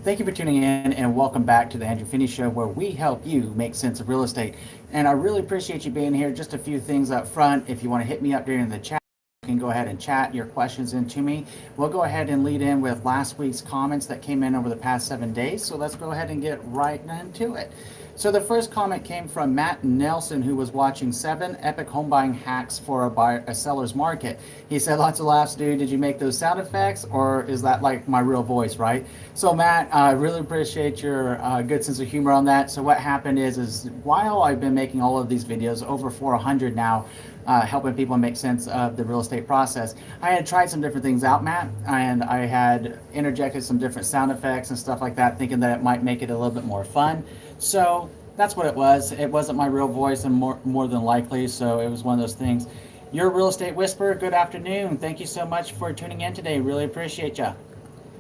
Thank you for tuning in and welcome back to the Andrew Finney Show, where we help you make sense of real estate. And I really appreciate you being here. Just a few things up front. If you want to hit me up during the chat, you can go ahead and chat your questions into me. We'll go ahead and lead in with last week's comments that came in over the past 7 days. So let's go ahead and get right into it. So the first comment came from Matt Nelson, who was watching 7 epic home buying hacks for a seller's market. He said, lots of laughs, dude. Did you make those sound effects, or is that like my real voice, right? So Matt, I really appreciate your good sense of humor on that. So what happened is while I've been making all of these videos, over 400 now, helping people make sense of the real estate process, I had tried some different things out, Matt, and I had interjected some different sound effects and stuff like that, thinking that it might make it a little bit more fun. So that's what it was. It wasn't my real voice, and more than likely, so it was one of those things. Your Real Estate Whisperer, good afternoon. Thank you so much for tuning in today. Really appreciate you.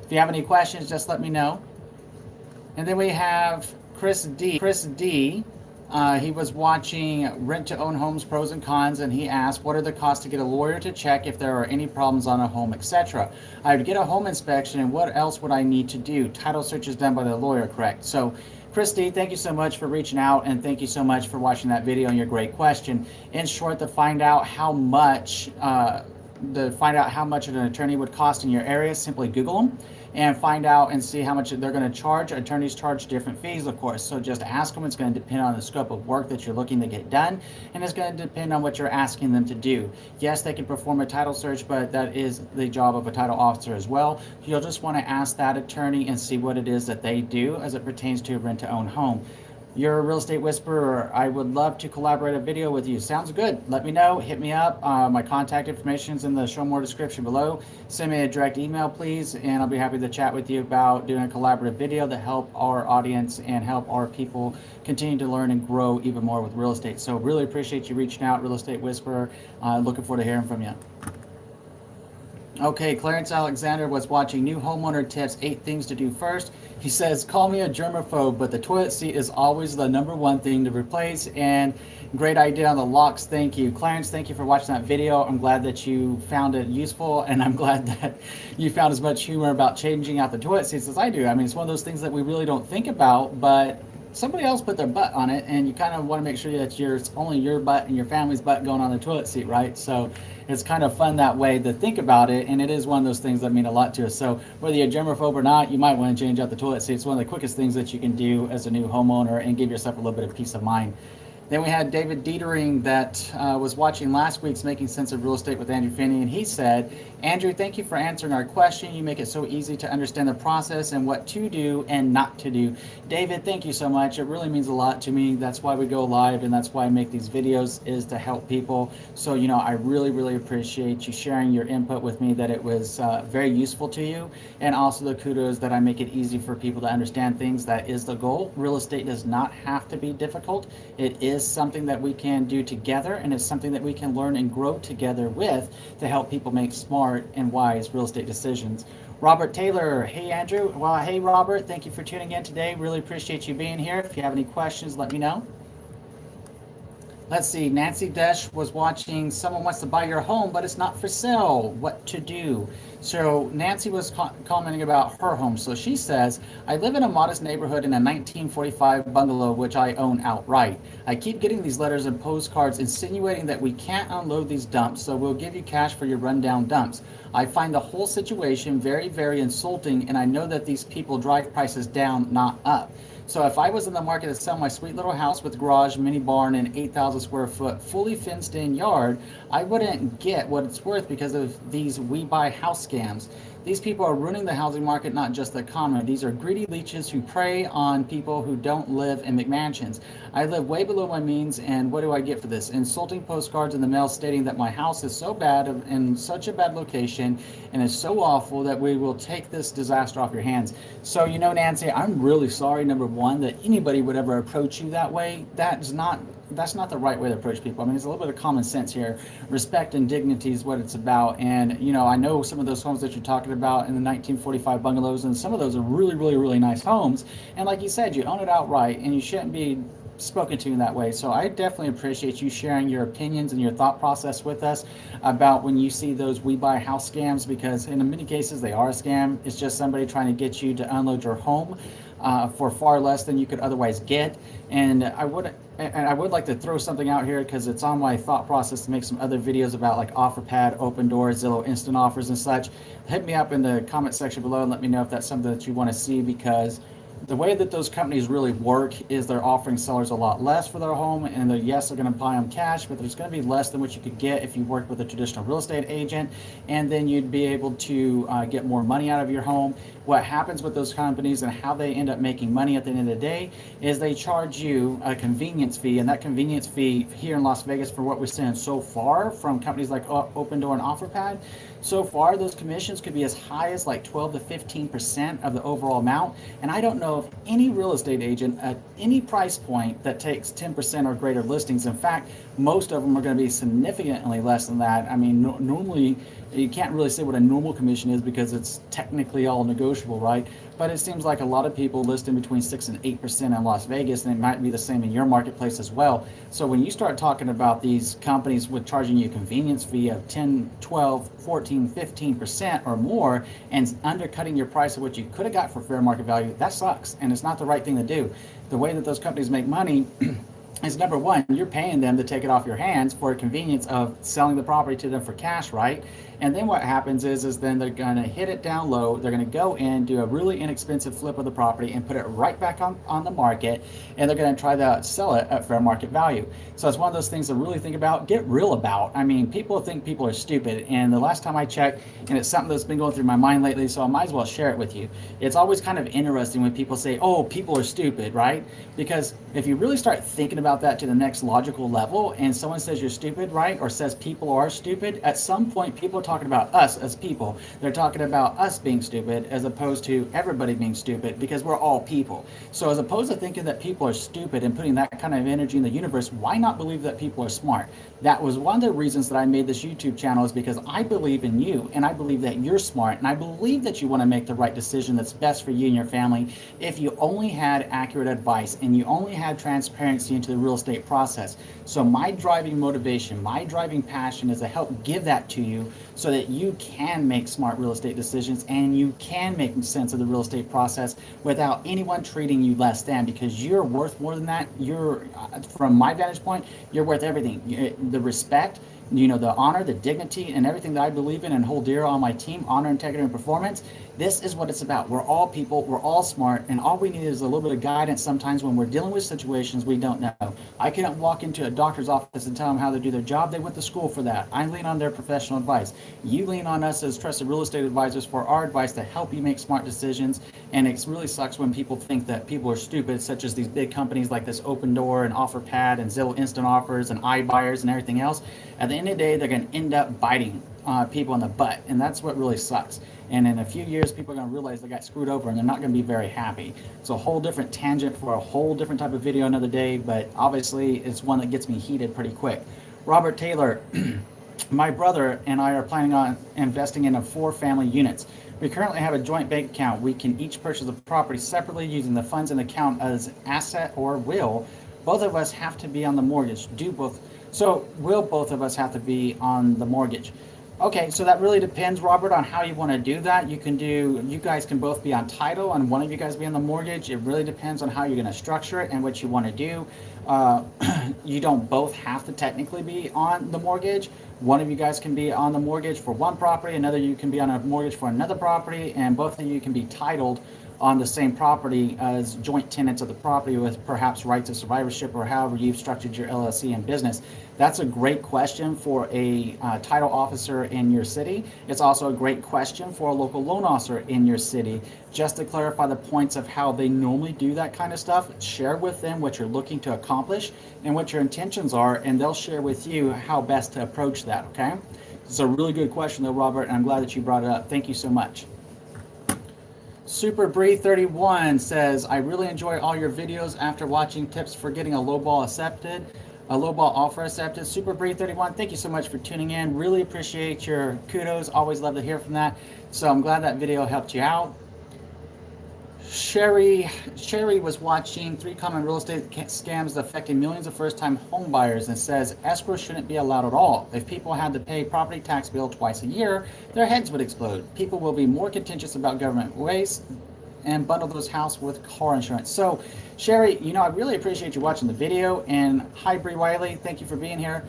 If you have any questions, just let me know. And then we have Chris D. He was watching Rent to Own Homes Pros and Cons, and he asked, what are the costs to get a lawyer to check if there are any problems on a home, etc.? I would get a home inspection, and what else would I need to do? Title search is done by the lawyer, correct? So Christy, thank you so much for reaching out, and thank you so much for watching that video and your great question. In short, to find out how much an attorney would cost in your area, simply Google them and find out and see how much they're going to charge. Attorneys charge different fees, of course, so just ask them. It's going to depend on the scope of work that you're looking to get done, and it's going to depend on what you're asking them to do. Yes, they can perform a title search, but that is the job of a title officer as well. You'll just want to ask that attorney and see what it is that they do as it pertains to a rent-to-own home. You're a Real Estate Whisperer. I would love to collaborate a video with you. Sounds good. Let me know. Hit me up. My contact information is in the show more description below. Send me a direct email, please, and I'll be happy to chat with you about doing a collaborative video to help our audience and help our people continue to learn and grow even more with real estate. So really appreciate you reaching out, Real Estate Whisperer. Looking forward to hearing from you. Okay, Clarence Alexander was watching New Homeowner Tips, 8 Things to Do First. He says, call me a germaphobe, but the toilet seat is always the #1 thing to replace, and great idea on the locks. Thank you. Clarence, thank you for watching that video. I'm glad that you found it useful, and I'm glad that you found as much humor about changing out the toilet seats as I do. I mean, it's one of those things that we really don't think about, but somebody else put their butt on it, and you kind of want to make sure that it's only your butt and your family's butt going on the toilet seat, right? So it's kind of fun that way to think about it, and it is one of those things that mean a lot to us. So whether you're germaphobe or not, you might want to change out the toilet seat. It's one of the quickest things that you can do as a new homeowner and give yourself a little bit of peace of mind. Then we had David Dietring that was watching last week's Making Sense of Real Estate with Andrew Finney, and he said, Andrew, thank you for answering our question. You make it so easy to understand the process and what to do and not to do. David, thank you so much. It really means a lot to me. That's why we go live, and that's why I make these videos, is to help people. So, I really, really appreciate you sharing your input with me, that it was very useful to you, and also the kudos that I make it easy for people to understand things. That is the goal. Real estate does not have to be difficult. It is something that we can do together, and it's something that we can learn and grow together with to help people make smart and wise real estate decisions. Robert Taylor, hey Andrew. Well, hey Robert, thank you for tuning in today. Really appreciate you being here. If you have any questions, let me know. Let's see, Nancy Desch was watching Someone Wants to Buy Your Home, but it's not for sale. What to do? So Nancy was commenting about her home. So she says, I live in a modest neighborhood in a 1945 bungalow, which I own outright. I keep getting these letters and postcards insinuating that we can't unload these dumps, so we'll give you cash for your rundown dumps. I find the whole situation very, very insulting, and I know that these people drive prices down, not up. So if I was in the market to sell my sweet little house with garage, mini barn, and 8,000 square foot, fully fenced in yard, I wouldn't get what it's worth because of these we buy house scams. These people are ruining the housing market, not just the economy. These are greedy leeches who prey on people who don't live in McMansions. I live way below my means, and what do I get for this? Insulting postcards in the mail stating that my house is so bad, in such a bad location, and is so awful that we will take this disaster off your hands. So, Nancy, I'm really sorry, number one, that anybody would ever approach you that way. That is not that's not the right way to approach people. I mean, it's a little bit of common sense here. Respect and dignity is what it's about. And, you know, I know some of those homes that you're talking about in the 1945 bungalows, and some of those are really, really, really nice homes. And like you said, you own it outright, and you shouldn't be spoken to in that way. So I definitely appreciate you sharing your opinions and your thought process with us about when you see those We Buy House scams, because in many cases they are a scam. It's just somebody trying to get you to unload your home for far less than you could otherwise get. And I would like to throw something out here, because it's on my thought process to make some other videos about like OfferPad, Open Doors, Zillow Instant Offers and such. Hit me up in the comment section below and let me know if that's something that you want to see, because the way that those companies really work is they're offering sellers a lot less for their home, and yes, they're going to buy them cash, but there's going to be less than what you could get if you worked with a traditional real estate agent, and then you'd be able to get more money out of your home. What happens with those companies and how they end up making money at the end of the day is they charge you a convenience fee, and that convenience fee here in Las Vegas, for what we're seeing so far from companies like Open Door and OfferPad, so far those commissions could be as high as like 12 to 15% of the overall amount. And I don't know of any real estate agent at any price point that takes 10% or greater listings. In fact, most of them are going to be significantly less than that. I mean, normally you can't really say what a normal commission is because it's technically all negotiable, right? But it seems like a lot of people list in between 6 and 8% in Las Vegas, and it might be the same in your marketplace as well. So when you start talking about these companies with charging you a convenience fee of 10, 12, 14, 15% or more, and undercutting your price of what you could have got for fair market value, that sucks, and it's not the right thing to do. The way that those companies make money is, number one, you're paying them to take it off your hands for a convenience of selling the property to them for cash, right? And then what happens is then they're going to hit it down low. They're going to go in, do a really inexpensive flip of the property and put it right back on the market, and they're going to try to sell it at fair market value. So it's one of those things to really think about, get real about. I mean, people think people are stupid, and the last time I checked, and it's something that's been going through my mind lately, so I might as well share it with you. It's always kind of interesting when people say, oh, people are stupid, right? Because if you really start thinking about that to the next logical level, and someone says you're stupid, right, or says people are stupid, at some point people are talking about us as people. They're talking about us being stupid as opposed to everybody being stupid, because we're all people. So as opposed to thinking that people are stupid and putting that kind of energy in the universe, why not believe that people are smart? That was one of the reasons that I made this YouTube channel, is because I believe in you, and I believe that you're smart, and I believe that you want to make the right decision that's best for you and your family. If you only had accurate advice and you only had transparency into the real estate process. So my driving motivation, my driving passion is to help give that to you so that you can make smart real estate decisions and you can make sense of the real estate process without anyone treating you less than, because you're worth more than that. You're, from my vantage point, you're worth everything. The respect, you know, the honor, the dignity, and everything that I believe in and hold dear on my team, honor, integrity, and performance. This is what it's about. We're all people, we're all smart, and all we need is a little bit of guidance sometimes when we're dealing with situations we don't know. I can't walk into a doctor's office and tell them how to do their job. They went to school for that. I lean on their professional advice. You lean on us as trusted real estate advisors for our advice to help you make smart decisions. And it really sucks when people think that people are stupid, such as these big companies like this Open Door and OfferPad and Zillow Instant Offers and iBuyers and everything else. At the end of the day, they're going to end up biting people in the butt, and that's what really sucks. And in a few years, people are going to realize they got screwed over, and they're not going to be very happy. It's a whole different tangent for a whole different type of video another day, but obviously it's one that gets me heated pretty quick. Robert Taylor, my brother and I are planning on investing in 4 family units. We currently have a joint bank account. We can each purchase a property separately using the funds in the account as asset or will. Both of us have to be on the mortgage. So will both of us have to be on the mortgage? Okay, so that really depends, Robert, on how you want to do that. You guys can both be on title and one of you guys be on the mortgage. It really depends on how you're going to structure it and what you want to do. You don't both have to technically be on the mortgage. One of you guys can be on the mortgage for one property, another you can be on a mortgage for another property, and both of you can be titled on the same property as joint tenants of the property with perhaps rights of survivorship or however you've structured your LLC and business. That's a great question for a title officer in your city. It's also a great question for a local loan officer in your city. Just to clarify the points of how they normally do that kind of stuff, share with them what you're looking to accomplish and what your intentions are, and they'll share with you how best to approach that, okay? It's a really good question though, Robert, and I'm glad that you brought it up. Thank you so much. Super Bri 31 says, I really enjoy all your videos. After watching tips for getting a lowball accepted, A lowball offer accepted. Super Bri 31, thank you so much for tuning in. Really appreciate your kudos. Always love to hear from that. So I'm glad that video helped you out. Cherrie was watching 3 common real estate scams affecting millions of first-time home buyers and says escrow shouldn't be allowed at all. If people had to pay property tax bill twice a year, their heads would explode. People will be more contentious about government waste and bundle those houses with car insurance. So, Cherrie, I really appreciate you watching the video. And hi, Bri Wiley, thank you for being here.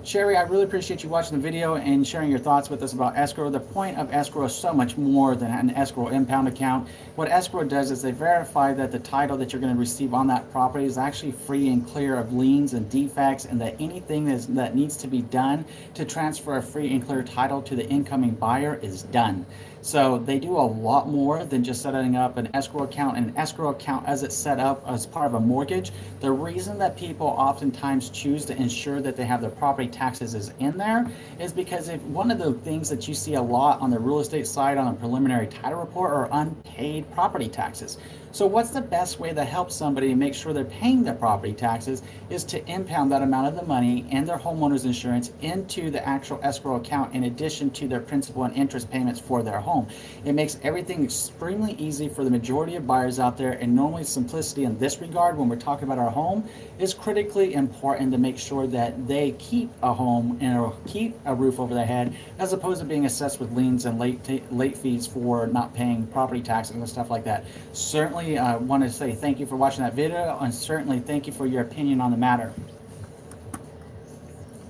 Cherrie, I really appreciate you watching the video and sharing your thoughts with us about escrow. The point of escrow is so much more than an escrow impound account. What escrow does is they verify that the title that you're going to receive on that property is actually free and clear of liens and defects, and that anything that needs to be done to transfer a free and clear title to the incoming buyer is done. So they do a lot more than just setting up an escrow account. An escrow account, as it's set up as part of a mortgage, the reason that people oftentimes choose to ensure that they have their property taxes is in there is because if one of the things that you see a lot on the real estate side on a preliminary title report are unpaid property taxes. So what's the best way to help somebody make sure they're paying their property taxes is to impound that amount of the money and their homeowner's insurance into the actual escrow account in addition to their principal and interest payments for their home. It makes everything extremely easy for the majority of buyers out there, and normally simplicity in this regard when we're talking about our home is critically important to make sure that they keep a home and keep a roof over their head as opposed to being assessed with liens and late fees for not paying property taxes and stuff like that. Certainly I want to say thank you for watching that video, and certainly thank you for your opinion on the matter.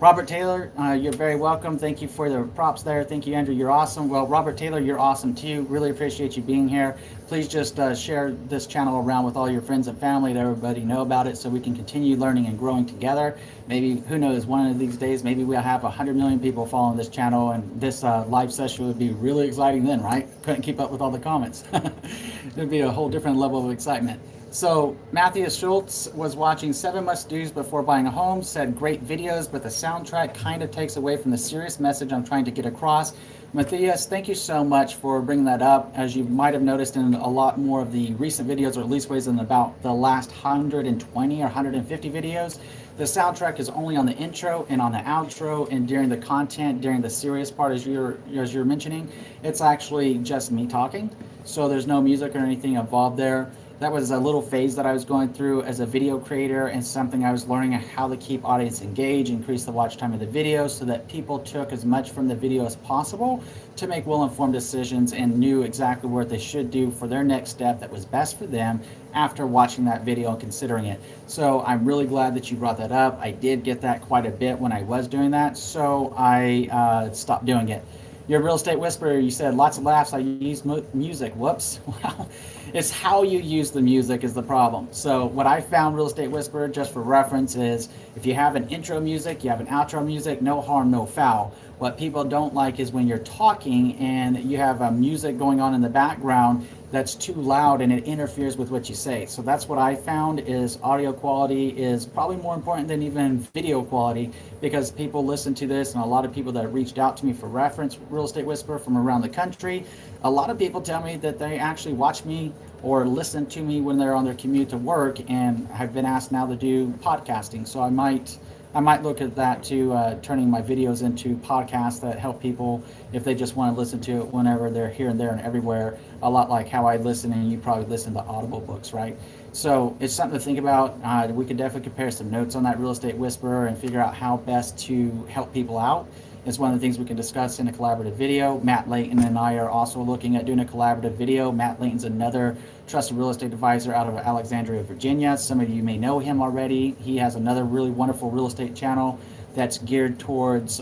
Robert Taylor, you're very welcome. Thank you for the props there. Thank you, Andrew. You're awesome. Well, Robert Taylor, you're awesome too. Really appreciate you being here. Please just share this channel around with all your friends and family, to everybody know about it so we can continue learning and growing together. Maybe, who knows, one of these days, maybe we'll have 100 million people following this channel, and this live session would be really exciting then, right? Couldn't keep up with all the comments. It'd be a whole different level of excitement. So Matthias Schulze was watching 7 must-dos before buying a home, said great videos, but the soundtrack kind of takes away from the serious message I'm trying to get across. Matthias, thank you so much for bringing that up. As you might have noticed in a lot more of the recent videos, or at least ways in about the last 120 or 150 videos, the soundtrack is only on the intro and on the outro, and during the content, during the serious part, as you're mentioning, it's actually just me talking. So there's no music or anything involved there. That was a little phase that I was going through as a video creator, and something I was learning how to keep audience engaged, increase the watch time of the video so that people took as much from the video as possible to make well-informed decisions and knew exactly what they should do for their next step that was best for them after watching that video and considering it. So I'm really glad that you brought that up. I did get that quite a bit when I was doing that, so I stopped doing it. Your Real Estate Whisperer, you said lots of laughs. I use music. Whoops. Wow. It's how you use the music is the problem. So what I found, Real Estate Whisperer, just for reference, is if you have an intro music, you have an outro music, no harm, no foul. What people don't like is when you're talking and you have music going on in the background that's too loud and it interferes with what you say. So that's what I found, is audio quality is probably more important than even video quality, because people listen to this, and a lot of people that reached out to me for reference, Real Estate Whisperer, from around the country, a lot of people tell me that they actually watch me or listen to me when they're on their commute to work, and have been asked now to do podcasting. So I might look at that too, turning my videos into podcasts that help people if they just want to listen to it whenever they're here and there and everywhere, a lot like how I listen, and you probably listen to Audible books, right? So it's something to think about. We could definitely compare some notes on that Real Estate Whisperer and figure out how best to help people out. It's one of the things we can discuss in a collaborative video. Matt Leighton and I are also looking at doing a collaborative video. Matt Leighton's another trusted real estate advisor out of Alexandria, Virginia. Some of you may know him already. He has another really wonderful real estate channel that's geared towards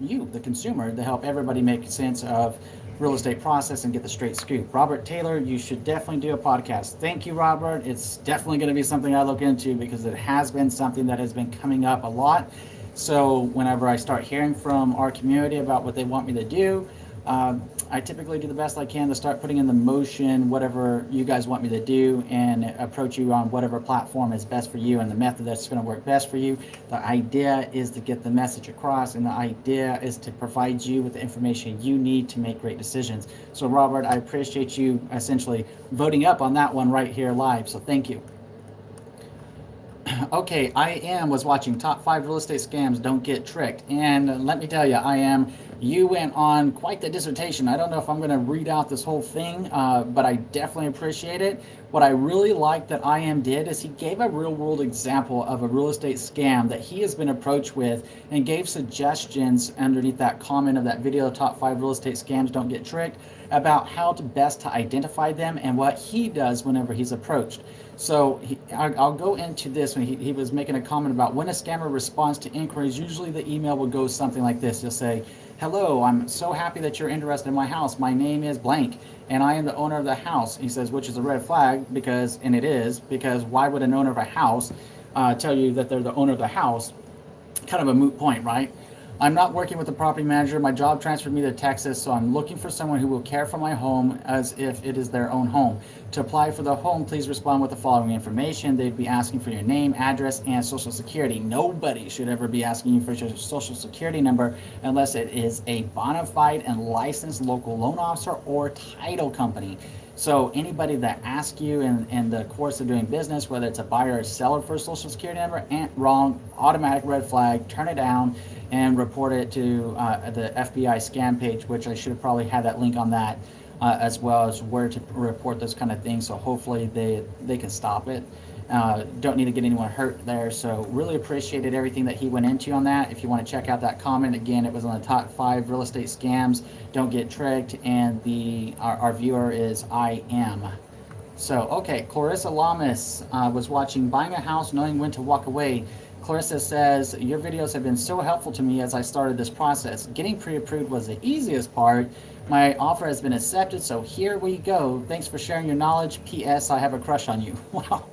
you, the consumer, to help everybody make sense of real estate process and get the straight scoop. Robert Taylor, you should definitely do a podcast. Thank you, Robert. It's definitely going to be something I look into, because it has been something that has been coming up a lot. So whenever I start hearing from our community about what they want me to do, I typically do the best I can to start putting in the motion whatever you guys want me to do, and approach you on whatever platform is best for you and the method that's going to work best for you. The idea is to get the message across, and the idea is to provide you with the information you need to make great decisions. So Robert, I appreciate you essentially voting up on that one right here live, so thank you. Okay, was watching top 5 real estate scams. Don't get tricked. And let me tell you, you went on quite the dissertation. I don't know if I'm going to read out this whole thing, but I definitely appreciate it. What I really liked that did is he gave a real world example of a real estate scam that he has been approached with, and gave suggestions underneath that comment of that video, top 5 real estate scams, don't get tricked, about how to best to identify them and what he does whenever he's approached. So I'll go into this when he was making a comment about when a scammer responds to inquiries. Usually the email will go something like this. He'll say, hello, I'm so happy that you're interested in my house. My name is blank, and I am the owner of the house. He says, which is a red flag, and it is, because why would an owner of a house tell you that they're the owner of the house? Kind of a moot point, right? I'm not working with the property manager. My job transferred me to Texas, so I'm looking for someone who will care for my home as if it is their own home. To apply for the home, please respond with the following information. They'd be asking for your name, address, and social security. Nobody should ever be asking you for your social security number unless it is a bona fide and licensed local loan officer or title company. So anybody that asks you in the course of doing business, whether it's a buyer or seller for a social security number, wrong, automatic red flag, turn it down and report it to the FBI scam page, which I should have probably had that link on that, as well as where to report those kind of things. So hopefully they can stop it. Don't need to get anyone hurt there. So really appreciated everything that he went into on that. If you want to check out that comment, again, it was on the top 5 real estate scams. Don't get tricked. And our viewer is I am. So, okay, Clarissa Lamas was watching Buying a House, Knowing When to Walk Away. Clarissa says, your videos have been so helpful to me as I started this process. Getting pre-approved was the easiest part. My offer has been accepted, so here we go. Thanks for sharing your knowledge. P.S. I have a crush on you. Wow.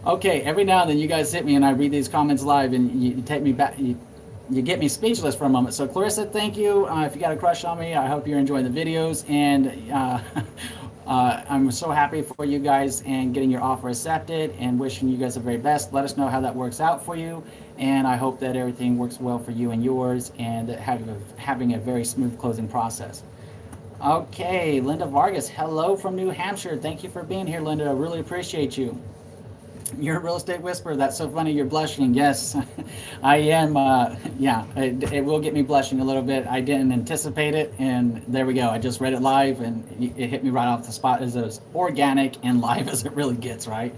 Okay, every now and then you guys hit me and I read these comments live and you take me back. You get me speechless for a moment. So Clarissa, thank you. If you got a crush on me, I hope you're enjoying the videos. And I'm so happy for you guys and getting your offer accepted, and wishing you guys the very best. Let us know how that works out for you, and I hope that everything works well for you and yours, and having a very smooth closing process. Okay, Linda Vargas, hello from New Hampshire. Thank you for being here, Linda. I really appreciate you. You're a real estate whisperer. That's so funny. You're blushing. Yes, I am. Yeah, it will get me blushing a little bit. I didn't anticipate it, and there we go. I just read it live, and it hit me right off the spot, as organic and live as it really gets, right?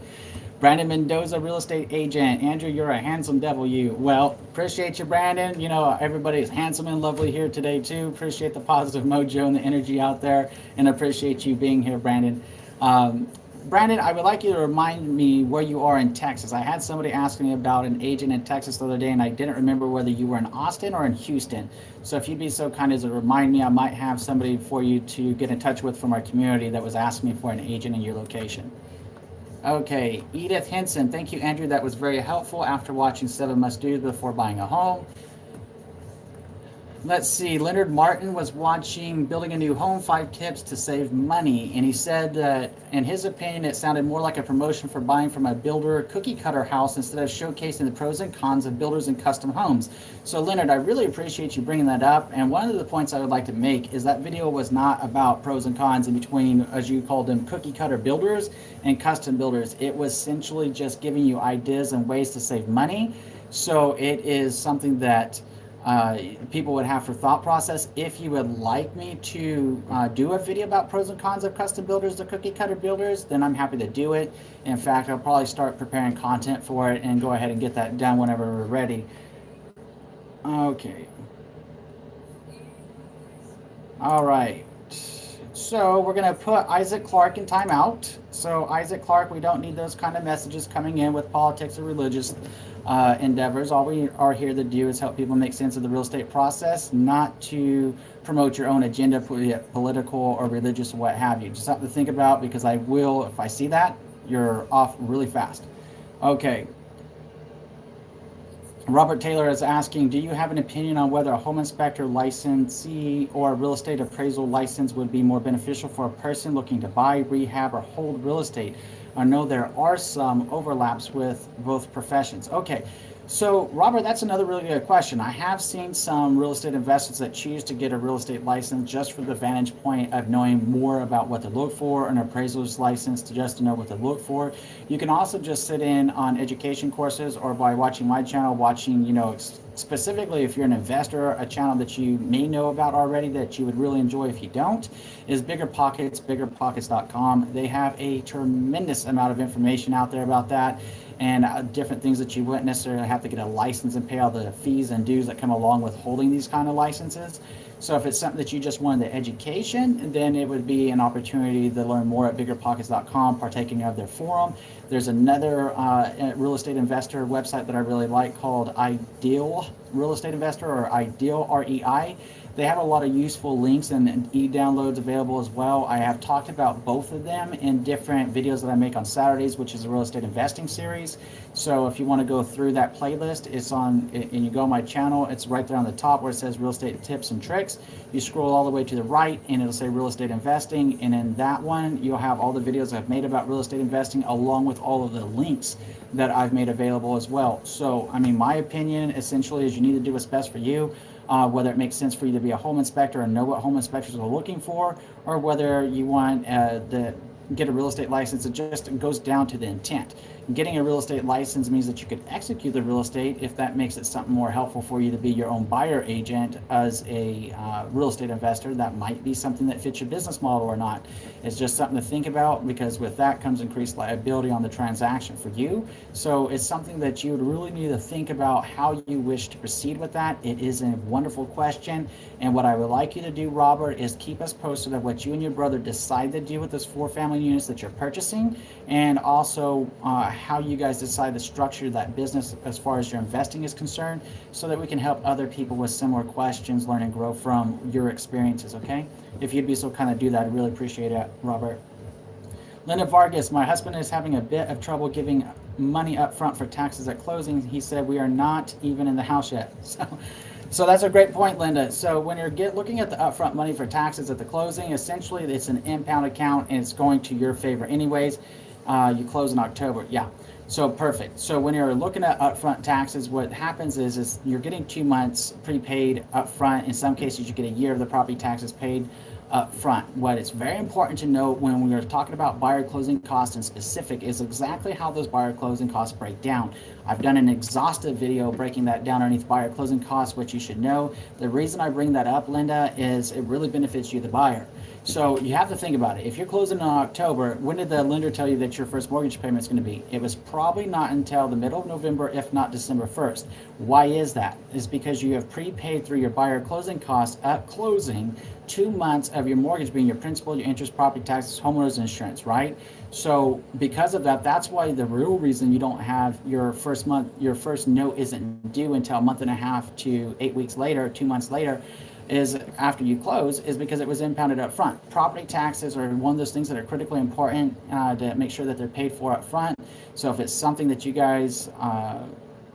Brandon Mendoza, real estate agent. Andrew, you're a handsome devil, you. Well, appreciate you, Brandon. You know, everybody's handsome and lovely here today, too. Appreciate the positive mojo and the energy out there, and appreciate you being here, Brandon. Brandon, I would like you to remind me where you are in Texas. I had somebody asking me about an agent in Texas the other day, and I didn't remember whether you were in Austin or in Houston. So if you'd be so kind as to remind me, I might have somebody for you to get in touch with from our community that was asking me for an agent in your location. Okay, Edith Henson. Thank you, Andrew. That was very helpful after watching 7 Must-Dos Before Buying a Home. Let's see, Leonard Martin was watching Building a New Home, 5 Tips to Save Money, and he said that, in his opinion, it sounded more like a promotion for buying from a builder cookie cutter house instead of showcasing the pros and cons of builders and custom homes. So Leonard, I really appreciate you bringing that up, and one of the points I would like to make is that video was not about pros and cons in between, as you called them, cookie cutter builders and custom builders. It was essentially just giving you ideas and ways to save money. So it is something that people would have for thought process. If you would like me to do a video about pros and cons of custom builders or cookie cutter builders, then I'm happy to do it. In fact, I'll probably start preparing content for it and go ahead and get that done whenever we're ready. Okay. All right. So we're going to put Isaac Clarke in timeout. So Isaac Clarke, we don't need those kind of messages coming in with politics or religious endeavors. All we are here to do is help people make sense of the real estate process, not to promote your own agenda, political or religious or what have you. Just something to think about, because I will, if I see that, you're off really fast. Okay. Robert Taylor is asking, do you have an opinion on whether a home inspector licensee or a real estate appraisal license would be more beneficial for a person looking to buy, rehab, or hold real estate? I know there are some overlaps with both professions. Okay, So, Robert, that's another really good question. I have seen some real estate investors that choose to get a real estate license just for the vantage point of knowing more about what to look for, an appraiser's license to just to know what to look for. You can also just sit in on education courses, or by watching my channel, watching, specifically if you're an investor, a channel that you may know about already that you would really enjoy if you don't, is Bigger Pockets, biggerpockets.com. They have a tremendous amount of information out there about that, and different things that you wouldn't necessarily have to get a license and pay all the fees and dues that come along with holding these kind of licenses. So if it's something that you just wanted the education, then it would be an opportunity to learn more at biggerpockets.com, partaking of their forum. There's another real estate investor website that I really like called Ideal Real Estate Investor, or Ideal, REI. They have a lot of useful links and e-downloads available as well. I have talked about both of them in different videos that I make on Saturdays, which is a real estate investing series. So if you want to go through that playlist, it's on, and you go on my channel, it's right there on the top where it says real estate tips and tricks. You scroll all the way to the right and it'll say real estate investing. And in that one, you'll have all the videos I've made about real estate investing, along with all of the links that I've made available as well. So, I mean, my opinion essentially is you need to do what's best for you. Whether it makes sense for you to be a home inspector and know what home inspectors are looking for, or whether you want get a real estate license. It just goes down to the intent. Getting a real estate license means that you can execute the real estate if that makes it something more helpful for you to be your own buyer agent as a real estate investor. That might be something that fits your business model or not. It's just something to think about, because with that comes increased liability on the transaction for you. So it's something that you would really need to think about how you wish to proceed with that. It is a wonderful question. And what I would like you to do, Robert, is keep us posted of what you and your brother decide to do with those 4 family units that you're purchasing, and also how you guys decide to structure that business as far as your investing is concerned, so that we can help other people with similar questions learn and grow from your experiences, okay? If you'd be so kind of do that, I'd really appreciate it, Robert. Linda Vargas, my husband is having a bit of trouble giving money up front for taxes at closing. He said we are not even in the house yet. So that's a great point, Linda. So when you're looking at the upfront money for taxes at the closing, essentially it's an impound account and it's going to your favor anyways. You close in October, yeah. So perfect. So when you're looking at upfront taxes, what happens is you're getting 2 months prepaid upfront. In some cases, you get a year of the property taxes paid up front. What is very important to note when we are talking about buyer closing costs in specific is exactly how those buyer closing costs break down. I've done an exhaustive video breaking that down underneath buyer closing costs, which you should know. The reason I bring that up, Linda, is it really benefits you, the buyer. So you have to think about it. If you're closing in October, when did the lender tell you that your first mortgage payment is going to be? It was probably not until the middle of November, if not December 1st. Why is that? It's because you have prepaid through your buyer closing costs at closing 2 months of your mortgage being your principal, your interest, property taxes, homeowners insurance, right? So because of that, that's why the real reason you don't have your first note isn't due until a month and a half to 8 weeks later, 2 months later, is after you close, is because it was impounded up front. Property taxes are one of those things that are critically important to make sure that they're paid for up front. So if it's something that you guys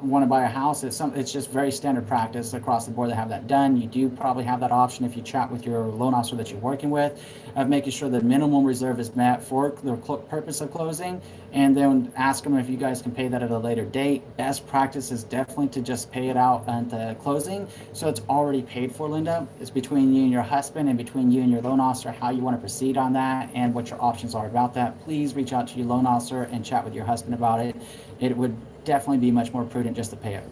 want to buy a house, it's just very standard practice across the board to have that done. You do probably have that option if you chat with your loan officer that you're working with, of making sure the minimum reserve is met for the purpose of closing, and then ask them if you guys can pay that at a later date. Best practice is definitely to just pay it out at the closing, so it's already paid for, Linda. It's between you and your husband and between you and your loan officer how you want to proceed on that and what your options are about that. Please reach out to your loan officer and chat with your husband about it. It would definitely be much more prudent just to pay it.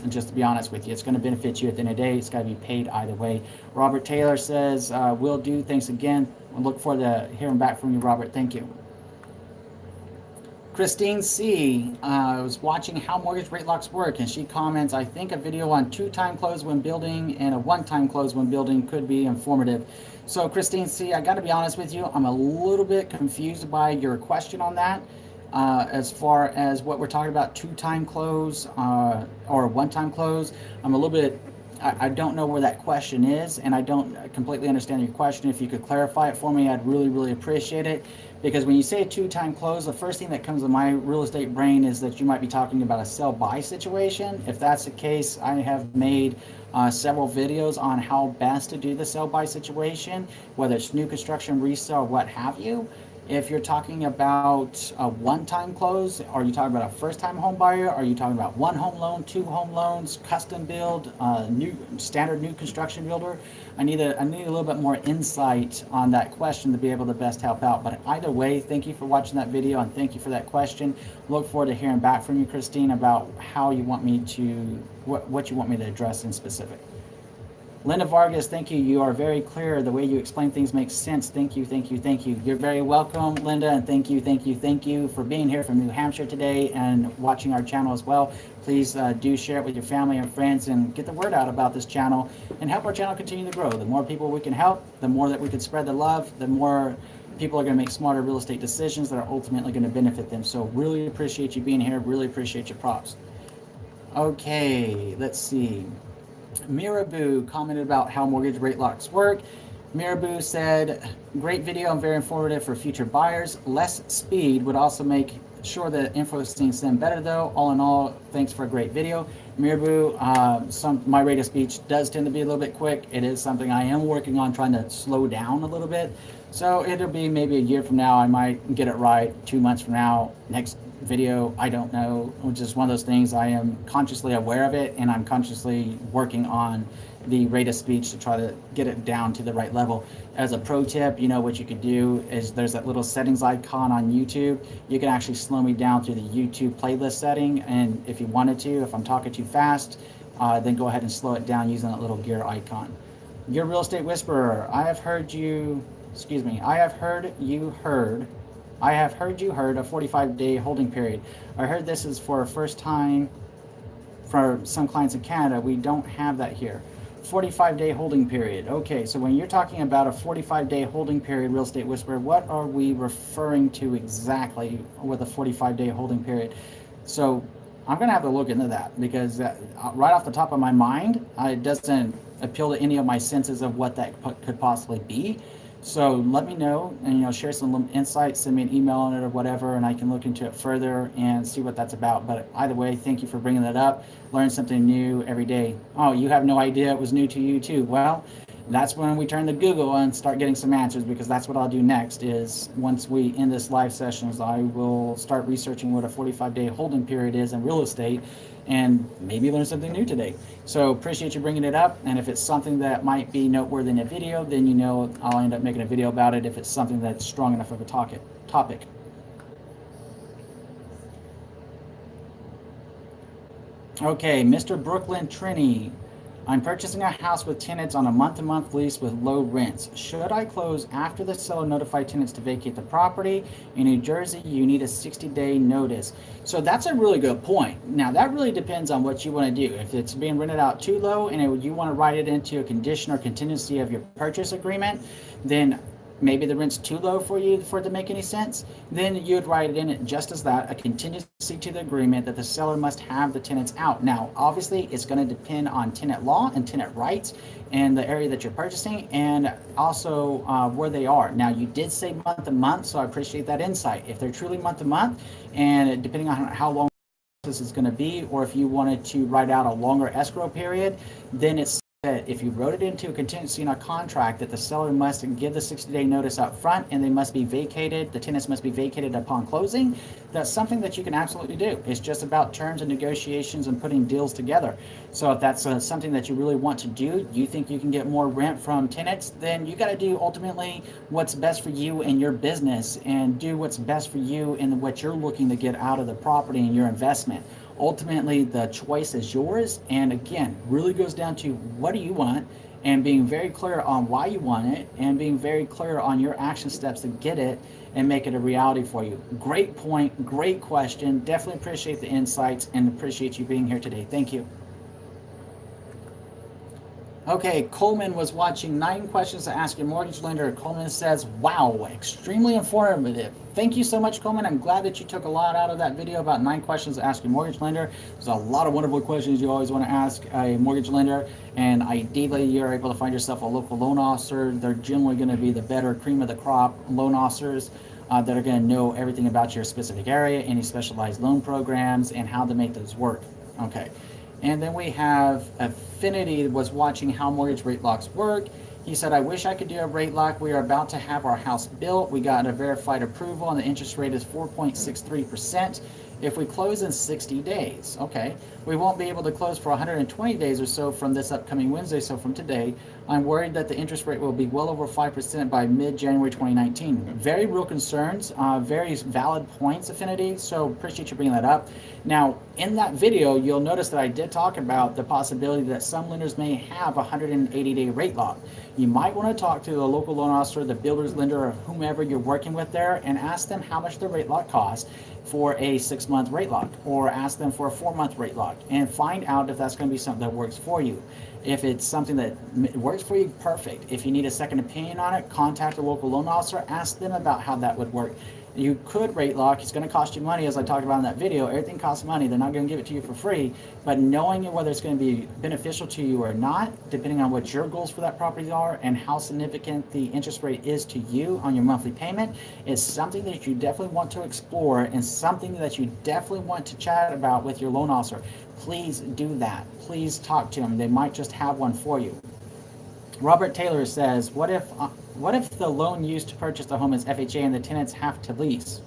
And just to be honest with you, it's going to benefit you at the end of the day. It's got to be paid either way. Robert Taylor says, will do. Thanks again. I look forward to hearing back from you, Robert. Thank you. Christine C. Was watching how mortgage rate locks work, and she comments, I think a video on 2-time close when building and a 1-time close when building could be informative. So Christine C., I got to be honest with you, I'm a little bit confused by your question on that. As far as what we're talking about, 2-time close or 1-time close, I'm a little bit, I don't know where that question is, and I don't completely understand your question. If you could clarify it for me, I'd really, really appreciate it. Because when you say 2-time close, the first thing that comes to my real estate brain is that you might be talking about a sell-buy situation. If that's the case, I have made several videos on how best to do the sell-buy situation, whether it's new construction, resale, what have you. If you're talking about a one-time close, are you talking about a first-time home buyer? Are you talking about one home loan, two home loans, custom build, new standard new construction builder? I need a little bit more insight on that question to be able to best help out. But either way, thank you for watching that video and thank you for that question. Look forward to hearing back from you, Christine, about how you want me to, what you want me to address in specific. Linda Vargas, thank you. You are very clear. The way you explain things makes sense. Thank you, thank you, thank you. You're very welcome, Linda, and thank you, thank you, thank you for being here from New Hampshire today and watching our channel as well. Please do share it with your family and friends and get the word out about this channel and help our channel continue to grow. The more people we can help, the more that we can spread the love, the more people are going to make smarter real estate decisions that are ultimately going to benefit them. So really appreciate you being here. Really appreciate your props. Okay, let's see. Mirabeau commented about how mortgage rate locks work. Mirabeau said, great video and very informative for future buyers. Less speed would also make sure that info seems them better though. All in all, thanks for a great video. Mirabeau, my rate of speech does tend to be a little bit quick. It is something I am working on trying to slow down a little bit. So it'll be maybe a year from now, I might get it right. 2 months from now, next video, I don't know, which is one of those things. I am consciously aware of it and I'm consciously working on the rate of speech to try to get it down to the right level. As a pro tip, you know what you could do is there's that little settings icon on YouTube. You can actually slow me down through the YouTube playlist setting, and if you wanted to, if I'm talking too fast, then go ahead and slow it down using that little gear icon. Your Real Estate Whisperer, I have heard you heard a 45-day holding period. I heard this is for a first time for some clients in Canada. We don't have that here. 45-day holding period. Okay, so when you're talking about a 45-day holding period, Real Estate Whisperer, what are we referring to exactly with a 45-day holding period? So I'm going to have to look into that because right off the top of my mind, it doesn't appeal to any of my senses of what that could possibly be. So let me know and share some insights, send me an email on it or whatever, and I can look into it further and see what that's about. But either way, thank you for bringing that up. Learn something new every day. Oh, you have no idea it was new to you too. Well, that's when we turn to Google and start getting some answers, because that's what I'll do next. Is once we end this live sessions, I will start researching what a 45-day holding period is in real estate and maybe learn something new today. So appreciate you bringing it up, and if it's something that might be noteworthy in a video, then I'll end up making a video about it if it's something that's strong enough of a topic. Okay, MrBklynTrini. I'm purchasing a house with tenants on a month-to-month lease with low rents. Should I close after the seller notified tenants to vacate the property? In New Jersey, you need a 60-day notice. So that's a really good point. Now, that really depends on what you want to do. If it's being rented out too low and you want to write it into a condition or contingency of your purchase agreement, then maybe the rent's too low for you for it to make any sense, then you'd write it in just as that, a contingency to the agreement that the seller must have the tenants out. Now, obviously, it's going to depend on tenant law and tenant rights and the area that you're purchasing, and also where they are. Now, you did say month to month, so I appreciate that insight. If they're truly month to month, and depending on how long this is going to be, or if you wanted to write out a longer escrow period, then it's that if you wrote it into a contingency in a contract that the seller must give the 60-day notice up front and they must be vacated, the tenants must be vacated upon closing, that's something that you can absolutely do. It's just about terms and negotiations and putting deals together. So if that's something that you really want to do, you think you can get more rent from tenants, then you got to do ultimately what's best for you and your business, and do what's best for you and what you're looking to get out of the property and your investment. Ultimately, the choice is yours, and again, really goes down to what do you want, and being very clear on why you want it, and being very clear on your action steps to get it and make it a reality for you. Great point, great question. Definitely appreciate the insights and appreciate you being here today. Thank you. Okay, Coleman was watching 9 questions to ask your mortgage lender. Coleman says, wow, extremely informative. Thank you so much, Coleman. I'm glad that you took a lot out of that video about 9 questions to ask your mortgage lender. There's a lot of wonderful questions you always want to ask a mortgage lender, and ideally you're able to find yourself a local loan officer. They're generally going to be the better cream of the crop loan officers that are going to know everything about your specific area, any specialized loan programs, and how to make those work. Okay. And then we have Finney was watching how mortgage rate locks work. He said, I wish I could do a rate lock. We are about to have our house built. We got a verified approval and the interest rate is 4.63%. If we close in 60 days, okay, we won't be able to close for 120 days or so from this upcoming Wednesday, so from today. I'm worried that the interest rate will be well over 5% by mid-January 2019. Very real concerns, very valid points, Affinity, so appreciate you bringing that up. Now, in that video, you'll notice that I did talk about the possibility that some lenders may have a 180-day rate lock. You might want to talk to the local loan officer, the builder's lender, or whomever you're working with there, and ask them how much the rate lock costs for a 6-month rate lock, or ask them for a 4-month rate lock, and find out if that's going to be something that works for you. If it's something that works for you, perfect. If you need a second opinion on it, contact a local loan officer, ask them about how that would work. You could rate lock. It's going to cost you money, as I talked about in that video. Everything costs money. They're not going to give it to you for free, but knowing whether it's going to be beneficial to you or not, depending on what your goals for that property are and how significant the interest rate is to you on your monthly payment, is something that you definitely want to explore and something that you definitely want to chat about with your loan officer. Please do that. Please talk to them. They might just have one for you. Robert Taylor says, what if the loan used to purchase the home is FHA and the tenants have to lease?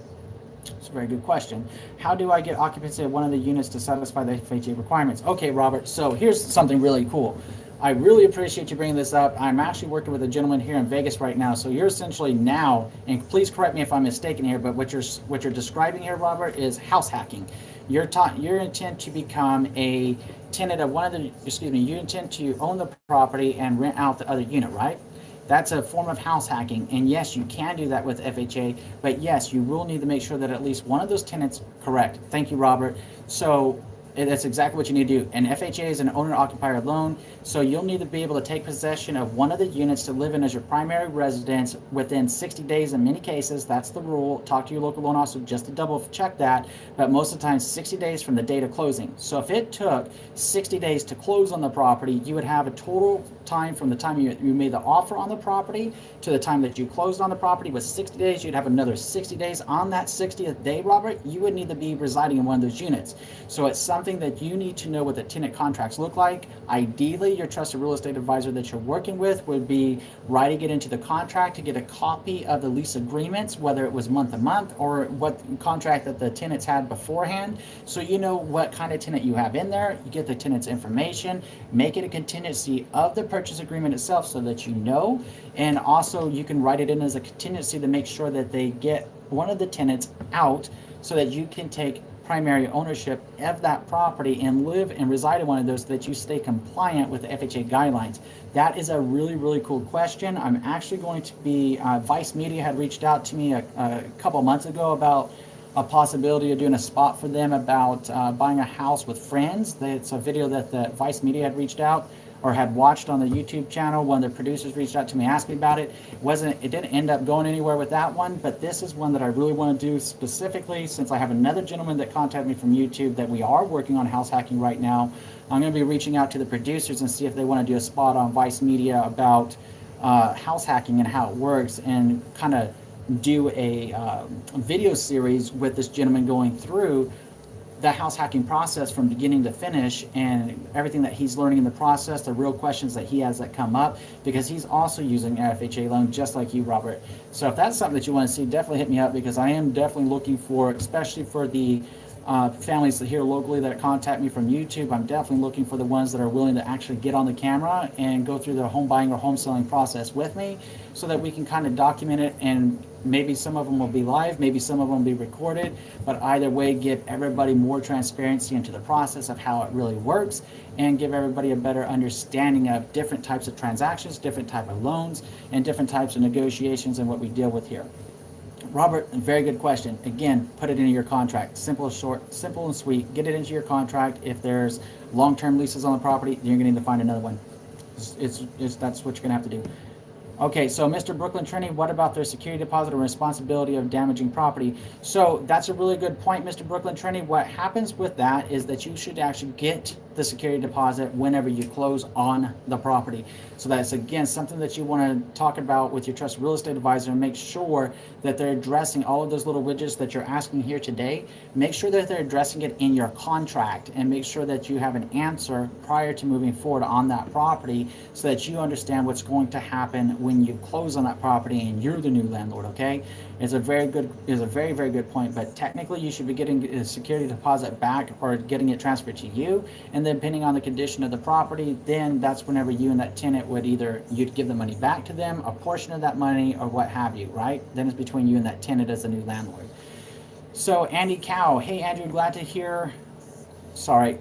It's a very good question. How do I get occupancy of one of the units to satisfy the FHA requirements? Okay, Robert, so here's something really cool. I really appreciate you bringing this up. I'm actually working with a gentleman here in Vegas right now. So you're essentially now, and please correct me if I'm mistaken here, but what you're describing here, Robert, is house hacking. Your intent to become a tenant of one of the, you intend to own the property and rent out the other unit, right? That's a form of house hacking. And yes, you can do that with FHA, but yes, you will need to make sure that at least one of those tenants, correct. Thank you, Robert. So that's exactly what you need to do. And FHA is an owner-occupier loan, so you'll need to be able to take possession of one of the units to live in as your primary residence within 60 days in many cases. That's the rule. Talk to your local loan officer just to double check that, but most of the time 60 days from the date of closing. So if it took 60 days to close on the property, you would have a total time from the time you made the offer on the property to the time that you closed on the property was 60 days. You'd have another 60 days. On that 60th day, Robert, you would need to be residing in one of those units. So it's something that you need to know what the tenant contracts look like. Ideally, your trusted real estate advisor that you're working with would be writing it into the contract to get a copy of the lease agreements, whether it was month to month or what contract that the tenants had beforehand. So you know what kind of tenant you have in there. You get the tenant's information, make it a contingency of the purchase agreement itself so that you know. And also you can write it in as a contingency to make sure that they get one of the tenants out so that you can take primary ownership of that property and live and reside in one of those so that you stay compliant with the FHA guidelines. That is a really, really cool question. I'm actually going to be, Vice Media had reached out to me a couple months ago about a possibility of doing a spot for them about buying a house with friends. It's a video that the Vice Media had reached out or had watched on the YouTube channel. One of the producers reached out to me, asked me about it. It didn't end up going anywhere with that one, but this is one that I really want to do specifically since I have another gentleman that contacted me from YouTube that we are working on house hacking right now. I'm going to be reaching out to the producers and see if they want to do a spot on Vice Media about house hacking and how it works, and kind of do a video series with this gentleman going through the house hacking process from beginning to finish and everything that he's learning in the process, the real questions that he has that come up, because he's also using an FHA loan just like you, Robert. So if that's something that you want to see, definitely hit me up, because I am definitely looking for, especially for the families here locally that contact me from YouTube, I'm definitely looking for the ones that are willing to actually get on the camera and go through the home buying or home selling process with me so that we can kind of document it, and maybe some of them will be live, maybe some of them will be recorded, but either way give everybody more transparency into the process of how it really works and give everybody a better understanding of different types of transactions, different type of loans, and different types of negotiations and what we deal with here. Robert, very good question. Again, put it into your contract. Simple and sweet. Get it into your contract. If there's long-term leases on the property, then you're going to need to find another one. That's what you're going to have to do. Okay, so MrBklynTrini, what about their security deposit or responsibility of damaging property? So that's a really good point, MrBklynTrini. What happens with that is that you should actually get the security deposit whenever you close on the property. So that's, again, something that you want to talk about with your trusted real estate advisor, and make sure that they're addressing all of those little widgets that you're asking here today. Make sure that they're addressing it in your contract, and make sure that you have an answer prior to moving forward on that property, so that you understand what's going to happen when you close on that property and you're the new landlord. Okay, it's a very very good point. But technically, you should be getting a security deposit back or getting it transferred to you, and then depending on the condition of the property, then that's whenever you and that tenant would either, you'd give the money back to them, a portion of that money, or what have you, right? Then it's between you and that tenant as the new landlord. So Andy Cow, hey Andrew, glad to hear. Sorry.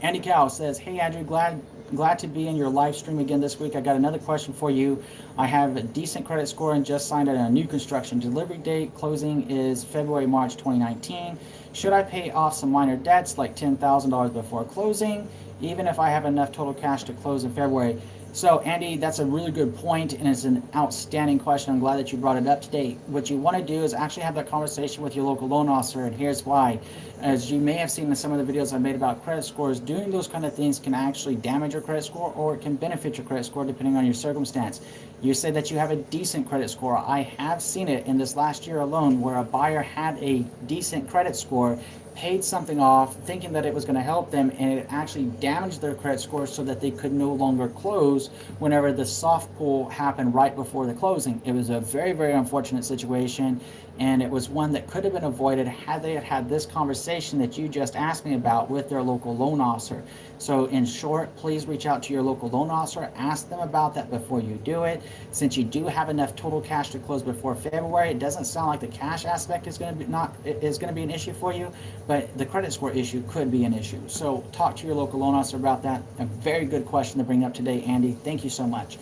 Andy Cow says, hey Andrew, glad to be in your live stream again this week. I got another question for you. I have a decent credit score and just signed a new construction. Delivery date closing is February, March 2019. Should I pay off some minor debts like $10,000 before closing, even if I have enough total cash to close in February? So Andy, that's a really good point, and it's an outstanding question. I'm glad that you brought it up today. What you want to do is actually have that conversation with your local loan officer, and here's why. As you may have seen in some of the videos I made about credit scores, doing those kind of things can actually damage your credit score, or it can benefit your credit score depending on your circumstance. You say that you have a decent credit score. I have seen it in this last year alone where a buyer had a decent credit score, paid something off thinking that it was going to help them, and it actually damaged their credit score so that they could no longer close whenever the soft pull happened right before the closing. It was a very, very unfortunate situation, and it was one that could have been avoided had they had this conversation that you just asked me about with their local loan officer. So in short, please reach out to your local loan officer, ask them about that before you do it. Since you do have enough total cash to close before February, it doesn't sound like the cash aspect is going to be an issue for you, but the credit score issue could be an issue. So talk to your local loan officer about that. A very good question to bring up today, Andy. Thank you so much.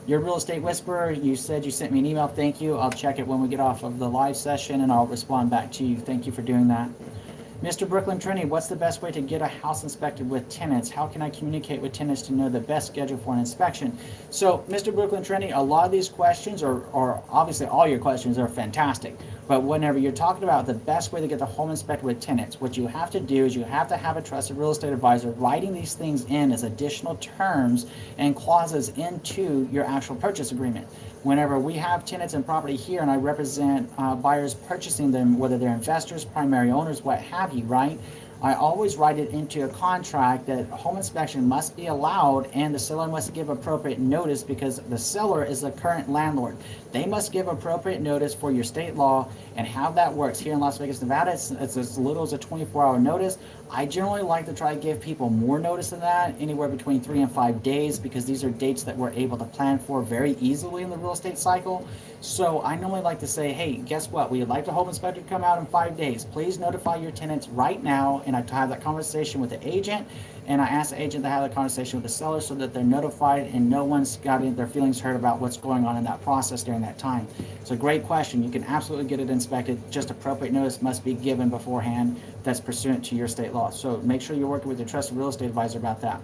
Your Real Estate Whisperer, you said you sent me an email. Thank you. I'll check it when we get off of the live session, and I'll respond back to you. Thank you for doing that. MrBklynTrini, what's the best way to get a house inspected with tenants? How can I communicate with tenants to know the best schedule for an inspection? So, MrBklynTrini, a lot of these questions, or obviously all your questions, are fantastic. But whenever you're talking about the best way to get the home inspected with tenants, what you have to do is you have to have a trusted real estate advisor writing these things in as additional terms and clauses into your actual purchase agreement. Whenever we have tenants and property here, and I represent buyers purchasing them, whether they're investors, primary owners, what have you, right? I always write it into a contract that home inspection must be allowed, and the seller must give appropriate notice, because the seller is the current landlord. They must give appropriate notice for your state law. And how that works here in Las Vegas, Nevada, it's as little as a 24-hour notice. I generally like to try to give people more notice than that, anywhere between 3 and 5 days, because these are dates that we're able to plan for very easily in the real estate cycle. So I normally like to say, hey, guess what? We'd like the home inspector to come out in 5 days. Please notify your tenants right now. And I have that conversation with the agent, and I ask the agent to have that conversation with the seller so that they're notified and no one's got their feelings hurt about what's going on in that process during that time. It's a great question. You can absolutely get it inspected. Just appropriate notice must be given beforehand that's pursuant to your state law. So make sure you're working with your trusted real estate advisor about that.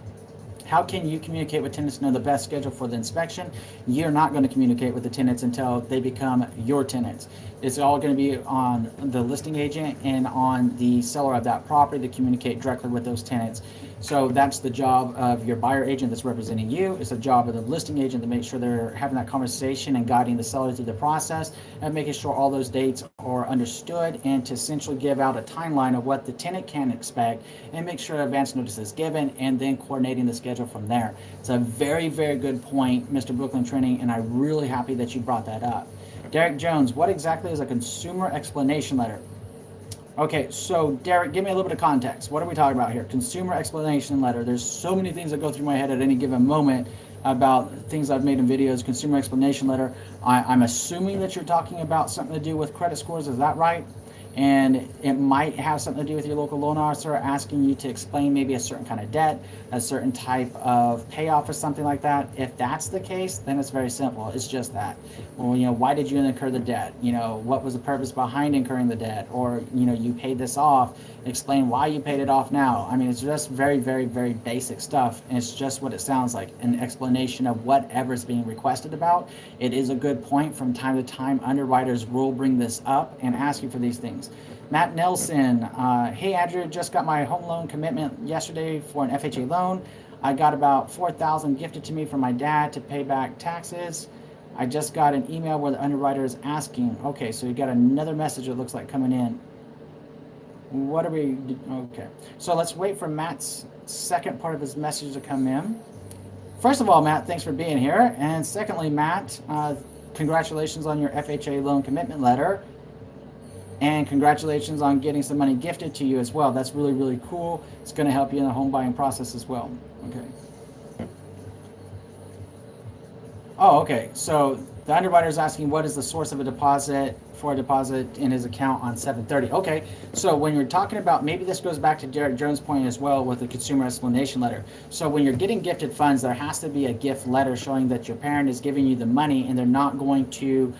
How can you communicate with tenants to know the best schedule for the inspection? You're not going to communicate with the tenants until they become your tenants. It's all going to be on the listing agent and on the seller of that property to communicate directly with those tenants. So that's the job of your buyer agent that's representing you. It's the job of the listing agent to make sure they're having that conversation and guiding the seller through the process and making sure all those dates are understood, and to essentially give out a timeline of what the tenant can expect and make sure advance notice is given, and then coordinating the schedule from there. It's a very, very good point, MrBklynTrini, and I'm really happy that you brought that up. Derek Jones, what exactly is a consumer explanation letter? Okay, so Derek, give me a little bit of context. What are we talking about here? Consumer explanation letter. There's so many things that go through my head at any given moment about things I've made in videos. Consumer explanation letter. I'm assuming that you're talking about something to do with credit scores. Is that right? And it might have something to do with your local loan officer asking you to explain maybe a certain kind of debt, a certain type of payoff or something like that. If that's the case, then it's very simple. It's just that. Well, why did you incur the debt? What was the purpose behind incurring the debt? Or, you paid this off. Explain why you paid it off now. I mean, it's just very, very, very basic stuff. And it's just what it sounds like, an explanation of whatever is being requested about. It is a good point. From time to time, underwriters will bring this up and ask you for these things. Matt Nelson, hey Andrew, just got my home loan commitment yesterday for an FHA loan. I got about $4,000 gifted to me from my dad to pay back taxes. I just got an email where the underwriter is asking. Okay, so you got another message it looks like coming in. What are we, okay. So let's wait for Matt's second part of his message to come in. First of all, Matt, thanks for being here. And secondly, Matt, congratulations on your FHA loan commitment letter. And congratulations on getting some money gifted to you as well. That's really, really cool. It's going to help you in the home buying process as well. Okay. Oh, okay. So the underwriter is asking what is the source of a deposit for a deposit in his account on 7/30. Okay, so when you're talking about, maybe this goes back to Derek Jones' point as well with the consumer explanation letter. So when you're getting gifted funds, there has to be a gift letter showing that your parent is giving you the money and they're not going to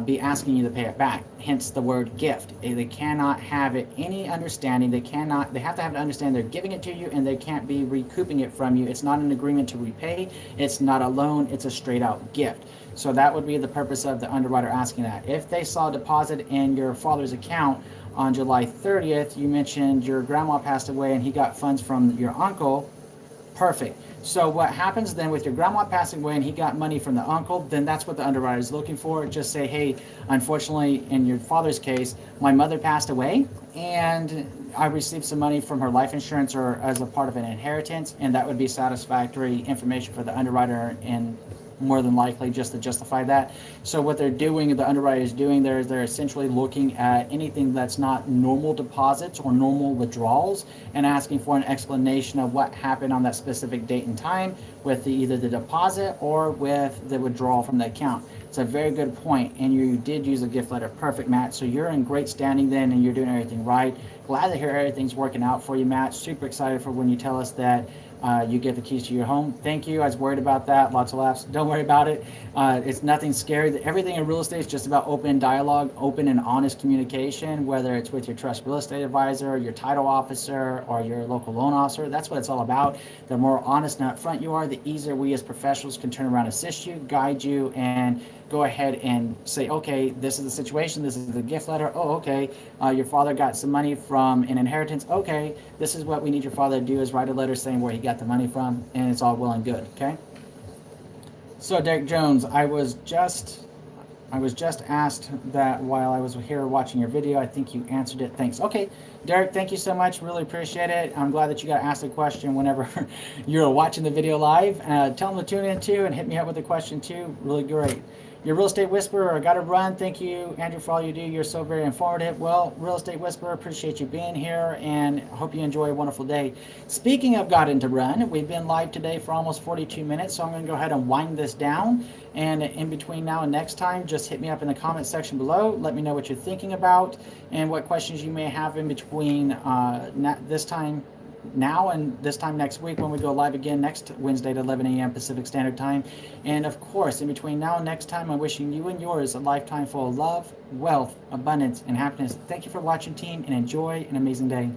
be asking you to pay it back. Hence the word gift. They cannot have it any understanding. They have to have to understand they're giving it to you and they can't be recouping it from you. It's not an agreement to repay. It's not a loan. It's a straight out gift. So that would be the purpose of the underwriter asking that. If they saw a deposit in your father's account on July 30th, you mentioned your grandma passed away and he got funds from your uncle, perfect. So what happens then with your grandma passing away and he got money from the uncle, then that's what the underwriter is looking for. Just say, hey, unfortunately, in your father's case, my mother passed away and I received some money from her life insurance or as a part of an inheritance, and that would be satisfactory information for the underwriter and more than likely just to justify that. So what they're doing, the underwriter is doing, they're essentially looking at anything that's not normal deposits or normal withdrawals and asking for an explanation of what happened on that specific date and time with either the deposit or with the withdrawal from the account. It's a very good point, and you did use a gift letter. Perfect, Matt. So you're in great standing then, and you're doing everything right. Glad to hear everything's working out for you, Matt. Super excited for when you tell us that you get the keys to your home. Thank you. I was worried about that. Lots of laughs. Don't worry about it. It's nothing scary. Everything in real estate is just about open dialogue, open and honest communication, whether it's with your trust real estate advisor, your title officer, or your local loan officer. That's what it's all about. The more honest and upfront you are, the easier we as professionals can turn around, assist you, guide you, and go ahead and say, okay, this is the situation. This is the gift letter. Oh, okay. Your father got some money from an inheritance. Okay, this is what we need your father to do, is write a letter saying where he got the money from, and it's all well and good. Okay. So Derek Jones, I was just asked that while I was here watching your video. I think you answered it. Thanks. Okay, Derek, thank you so much. Really appreciate it. I'm glad that you got asked a question whenever you're watching the video live. Tell them to tune in too and hit me up with a question too. Really great. Your Real Estate Whisperer, I got to run. Thank you, Andrew, for all you do. You're so very informative. Well, Real Estate Whisperer, appreciate you being here and hope you enjoy a wonderful day. Speaking of gotten to run, we've been live today for almost 42 minutes, so I'm going to go ahead and wind this down. And in between now and next time, just hit me up in the comment section below. Let me know what you're thinking about and what questions you may have in between this time now and this time next week when we go live again next Wednesday at 11 a.m. Pacific Standard Time. And of course, in between now and next time, I'm wishing you and yours a lifetime full of love, wealth, abundance, and happiness. Thank you for watching, team, and enjoy an amazing day.